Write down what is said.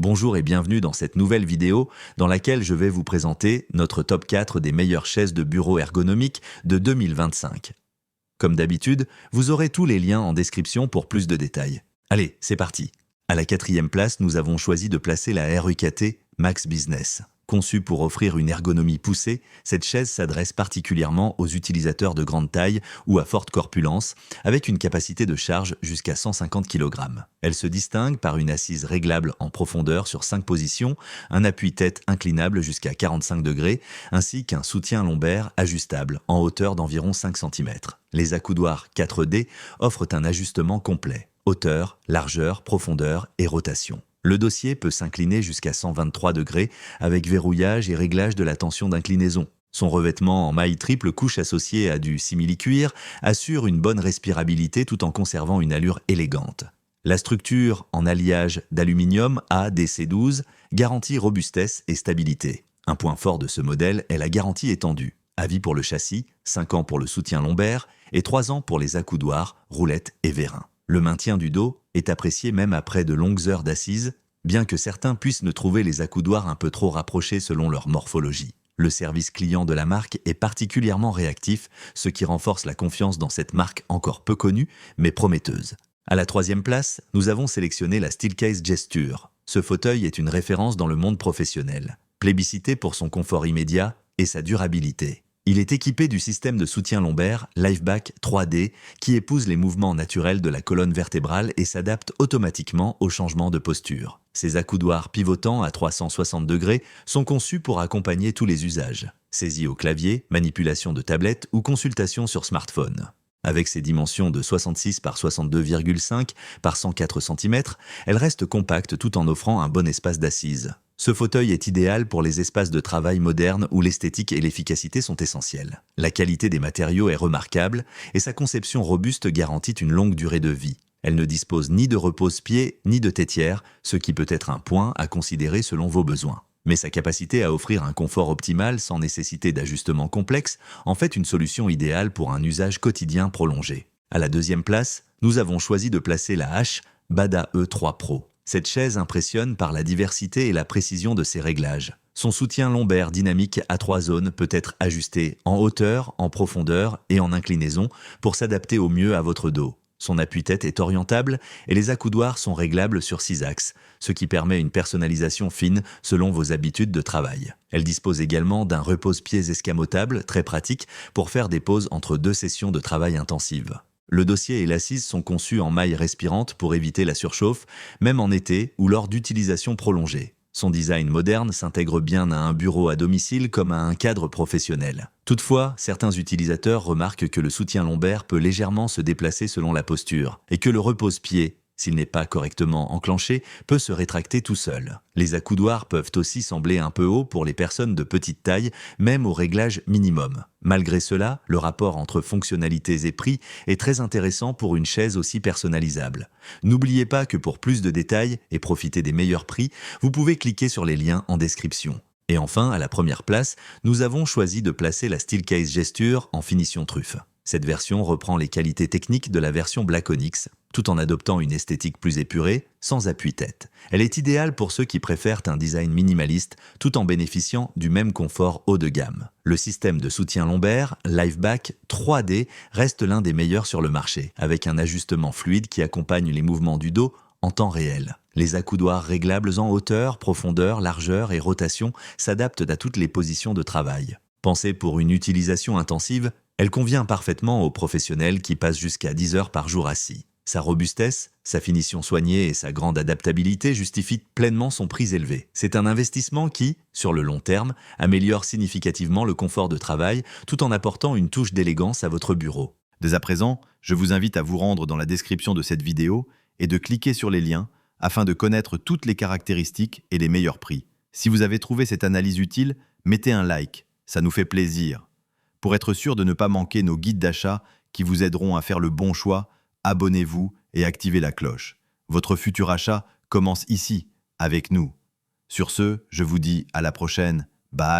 Bonjour et bienvenue dans cette nouvelle vidéo dans laquelle je vais vous présenter notre top 4 des meilleures chaises de bureau ergonomiques de 2025. Comme d'habitude, vous aurez tous les liens en description pour plus de détails. Allez, c'est parti. À la 4e place, nous avons choisi de placer la RUKT Max Business. Conçue pour offrir une ergonomie poussée, cette chaise s'adresse particulièrement aux utilisateurs de grande taille ou à forte corpulence, avec une capacité de charge jusqu'à 150 kg. Elle se distingue par une assise réglable en profondeur sur 5 positions, un appui-tête inclinable jusqu'à 45 degrés, ainsi qu'un soutien lombaire ajustable en hauteur d'environ 5 cm. Les accoudoirs 4D offrent un ajustement complet: hauteur, largeur, profondeur et rotation. Le dossier peut s'incliner jusqu'à 123 degrés avec verrouillage et réglage de la tension d'inclinaison. Son revêtement en maille triple couche associé à du simili-cuir assure une bonne respirabilité tout en conservant une allure élégante. La structure en alliage d'aluminium ADC12 garantit robustesse et stabilité. Un point fort de ce modèle est la garantie étendue. À vie pour le châssis, 5 ans pour le soutien lombaire et 3 ans pour les accoudoirs, roulettes et vérins. Le maintien du dos est apprécié même après de longues heures d'assises, bien que certains puissent ne trouver les accoudoirs un peu trop rapprochés selon leur morphologie. Le service client de la marque est particulièrement réactif, ce qui renforce la confiance dans cette marque encore peu connue, mais prometteuse. À la 3e place, nous avons sélectionné la Steelcase Gesture. Ce fauteuil est une référence dans le monde professionnel, plébiscité pour son confort immédiat et sa durabilité. Il est équipé du système de soutien lombaire LifeBack 3D qui épouse les mouvements naturels de la colonne vertébrale et s'adapte automatiquement au changement de posture. Ces accoudoirs pivotants à 360 degrés sont conçus pour accompagner tous les usages: saisie au clavier, manipulation de tablette ou consultation sur smartphone. Avec ses dimensions de 66 par 62,5 par 104 cm, elle reste compacte tout en offrant un bon espace d'assise. Ce fauteuil est idéal pour les espaces de travail modernes où l'esthétique et l'efficacité sont essentielles. La qualité des matériaux est remarquable et sa conception robuste garantit une longue durée de vie. Elle ne dispose ni de repose-pied ni de tétière, ce qui peut être un point à considérer selon vos besoins. Mais sa capacité à offrir un confort optimal sans nécessité d'ajustement complexe en fait une solution idéale pour un usage quotidien prolongé. À la 2e place, nous avons choisi de placer la H Bada E3 Pro. Cette chaise impressionne par la diversité et la précision de ses réglages. Son soutien lombaire dynamique à 3 zones peut être ajusté en hauteur, en profondeur et en inclinaison pour s'adapter au mieux à votre dos. Son appui-tête est orientable et les accoudoirs sont réglables sur 6 axes, ce qui permet une personnalisation fine selon vos habitudes de travail. Elle dispose également d'un repose-pieds escamotable très pratique pour faire des pauses entre 2 sessions de travail intensives. Le dossier et l'assise sont conçus en maille respirante pour éviter la surchauffe, même en été ou lors d'utilisation prolongée. Son design moderne s'intègre bien à un bureau à domicile comme à un cadre professionnel. Toutefois, certains utilisateurs remarquent que le soutien lombaire peut légèrement se déplacer selon la posture et que le repose-pied, s'il n'est pas correctement enclenché, peut se rétracter tout seul. Les accoudoirs peuvent aussi sembler un peu hauts pour les personnes de petite taille, même au réglage minimum. Malgré cela, le rapport entre fonctionnalités et prix est très intéressant pour une chaise aussi personnalisable. N'oubliez pas que pour plus de détails et profiter des meilleurs prix, vous pouvez cliquer sur les liens en description. Et enfin, à la 1re place, nous avons choisi de placer la Steelcase Gesture en finition truffe. Cette version reprend les qualités techniques de la version Black Onyx, tout en adoptant une esthétique plus épurée, sans appui-tête. Elle est idéale pour ceux qui préfèrent un design minimaliste, tout en bénéficiant du même confort haut de gamme. Le système de soutien lombaire, LifeBack 3D, reste l'un des meilleurs sur le marché, avec un ajustement fluide qui accompagne les mouvements du dos en temps réel. Les accoudoirs réglables en hauteur, profondeur, largeur et rotation s'adaptent à toutes les positions de travail. Pensée pour une utilisation intensive, elle convient parfaitement aux professionnels qui passent jusqu'à 10 heures par jour assis. Sa robustesse, sa finition soignée et sa grande adaptabilité justifient pleinement son prix élevé. C'est un investissement qui, sur le long terme, améliore significativement le confort de travail tout en apportant une touche d'élégance à votre bureau. Dès à présent, je vous invite à vous rendre dans la description de cette vidéo et de cliquer sur les liens afin de connaître toutes les caractéristiques et les meilleurs prix. Si vous avez trouvé cette analyse utile, mettez un like, ça nous fait plaisir. Pour être sûr de ne pas manquer nos guides d'achat qui vous aideront à faire le bon choix, abonnez-vous et activez la cloche. Votre futur achat commence ici, avec nous. Sur ce, je vous dis à la prochaine. Bye.